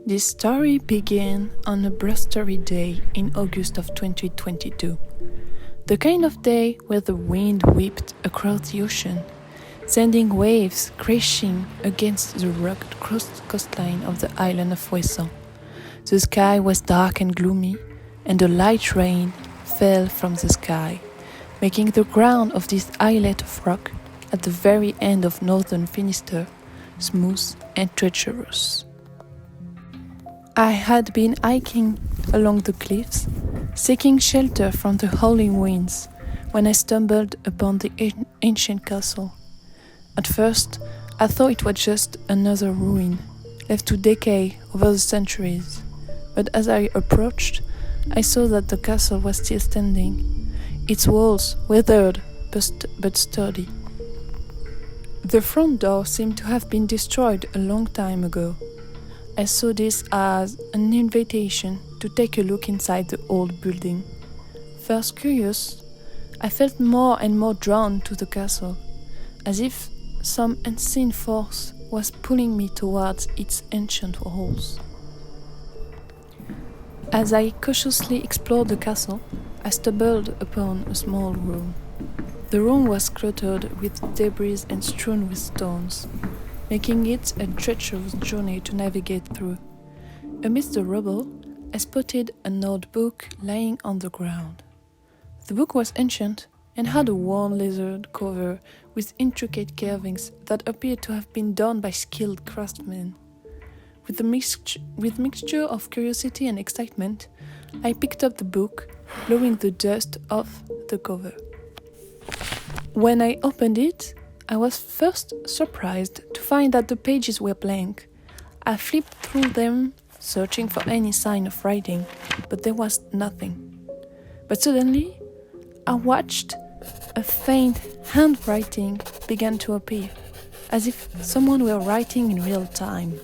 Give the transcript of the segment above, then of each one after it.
This story began on a blustery day in August of 2022. The kind of day where the wind whipped across the ocean, sending waves crashing against the rugged coastline of the island of Ouessant. The sky was dark and gloomy, and a light rain fell from the sky, making the ground of this islet of rock at the very end of northern Finistère smooth and treacherous. I had been hiking along the cliffs, seeking shelter from the howling winds, when I stumbled upon the ancient castle. At first, I thought it was just another ruin, left to decay over the centuries. But as I approached, I saw that the castle was still standing, its walls weathered but sturdy. The front door seemed to have been destroyed a long time ago. I saw this as an invitation to take a look inside the old building. First curious, I felt more and more drawn to the castle, as if some unseen force was pulling me towards its ancient walls. As I cautiously explored the castle, I stumbled upon a small room. The room was cluttered with debris and strewn with stones, making it a treacherous journey to navigate through. Amidst the rubble, I spotted an old book lying on the ground. The book was ancient and had a worn leather cover with intricate carvings that appeared to have been done by skilled craftsmen. With mixture of curiosity and excitement, I picked up the book, blowing the dust off the cover. When I opened it, I was first surprised to find that the pages were blank. I flipped through them, searching for any sign of writing, but there was nothing. But suddenly, I watched a faint handwriting begin to appear, as if someone were writing in real time.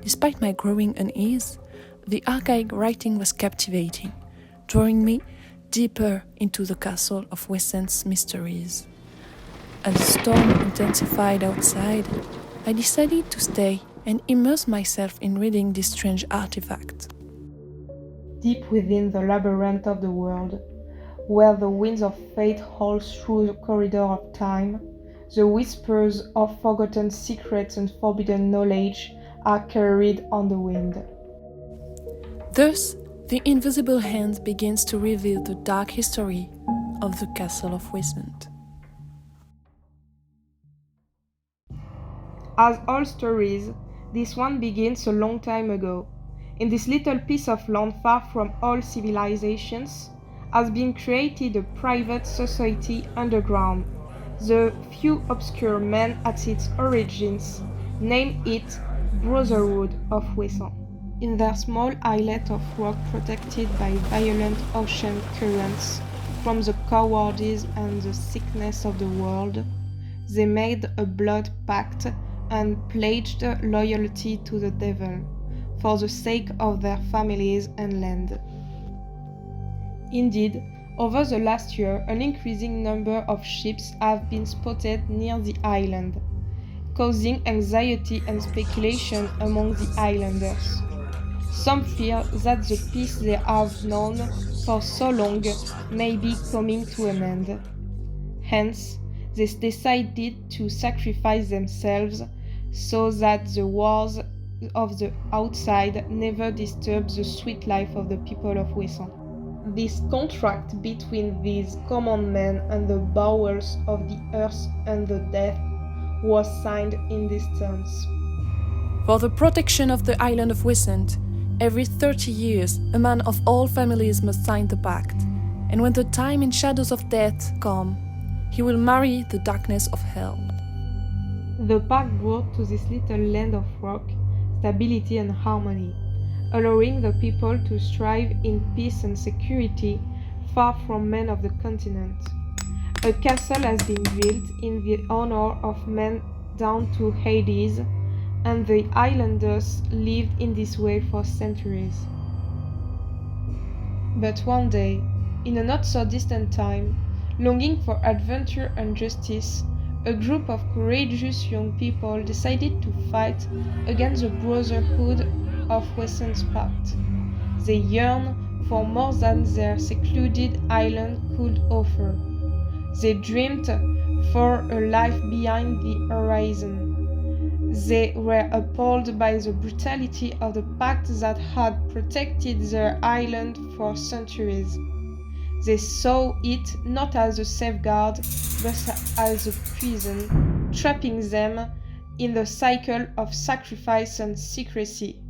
Despite my growing unease, the archaic writing was captivating, drawing me deeper into the castle of Ouessant's mysteries. As the storm intensified outside, I decided to stay and immerse myself in reading this strange artifact. Deep within the labyrinth of the world, where the winds of fate howl through the corridor of time, the whispers of forgotten secrets and forbidden knowledge are carried on the wind. Thus, the invisible hand begins to reveal the dark history of the castle of Ouessant. As all stories, this one begins a long time ago. In this little piece of land far from all civilizations, has been created a private society underground. The few obscure men at its origins named it Brotherhood of Ouessant. In their small islet of rock protected by violent ocean currents from the cowardice and the sickness of the world, they made a blood pact and pledged loyalty to the devil for the sake of their families and land. Indeed, over the last year, an increasing number of ships have been spotted near the island, causing anxiety and speculation among the islanders. Some fear that the peace they have known for so long may be coming to an end. Hence, they decided to sacrifice themselves so that the wars of the outside never disturb the sweet life of the people of Ouessant. This contract between these common men and the bowels of the earth and the death was signed in these terms. For the protection of the island of Ouessant, every 30 years a man of all families must sign the pact, and when the time and shadows of death come, he will marry the darkness of hell. The pact brought to this little land of rock stability and harmony, allowing the people to strive in peace and security far from men of the continent. A castle has been built in the honor of men down to Hades, and the islanders lived in this way for centuries. But one day, in a not so distant time, longing for adventure and justice, a group of courageous young people decided to fight against the Brotherhood of Ouessant's part. They yearn for more than their secluded island could offer. They dreamed for a life beyond the horizon. They were appalled by the brutality of the pact that had protected their island for centuries. They saw it not as a safeguard, but as a prison, trapping them in the cycle of sacrifice and secrecy.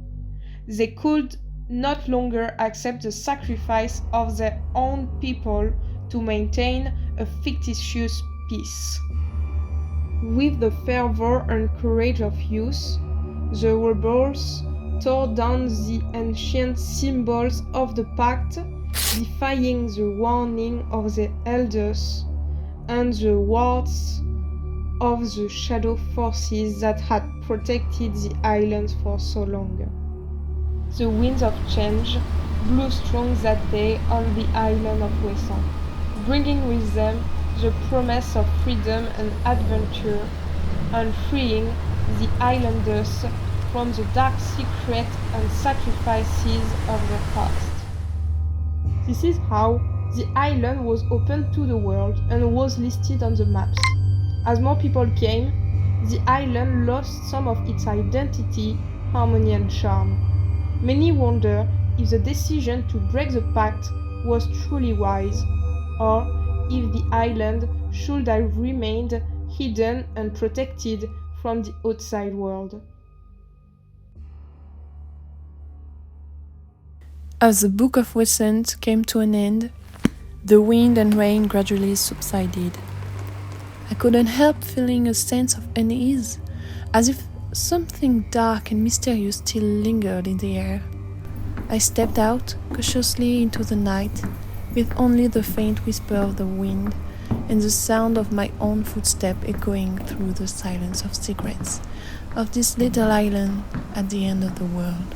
They could not longer accept the sacrifice of their own people to maintain a fictitious peace. With the fervor and courage of youth, the rebels tore down the ancient symbols of the pact, defying the warning of the elders and the words of the shadow forces that had protected the island for so long. The winds of change blew strong that day on the island of Ouessant, bringing with them the promise of freedom and adventure, and freeing the islanders from the dark secrets and sacrifices of their past. This is how the island was opened to the world and was listed on the maps. As more people came, the island lost some of its identity, harmony and charm. Many wonder if the decision to break the pact was truly wise, or if the island should have remained hidden and protected from the outside world. As the Book of Ouessant came to an end, the wind and rain gradually subsided. I couldn't help feeling a sense of unease, as if something dark and mysterious still lingered in the air. I stepped out cautiously into the night, with only the faint whisper of the wind and the sound of my own footstep echoing through the silence of secrets of this little island at the end of the world.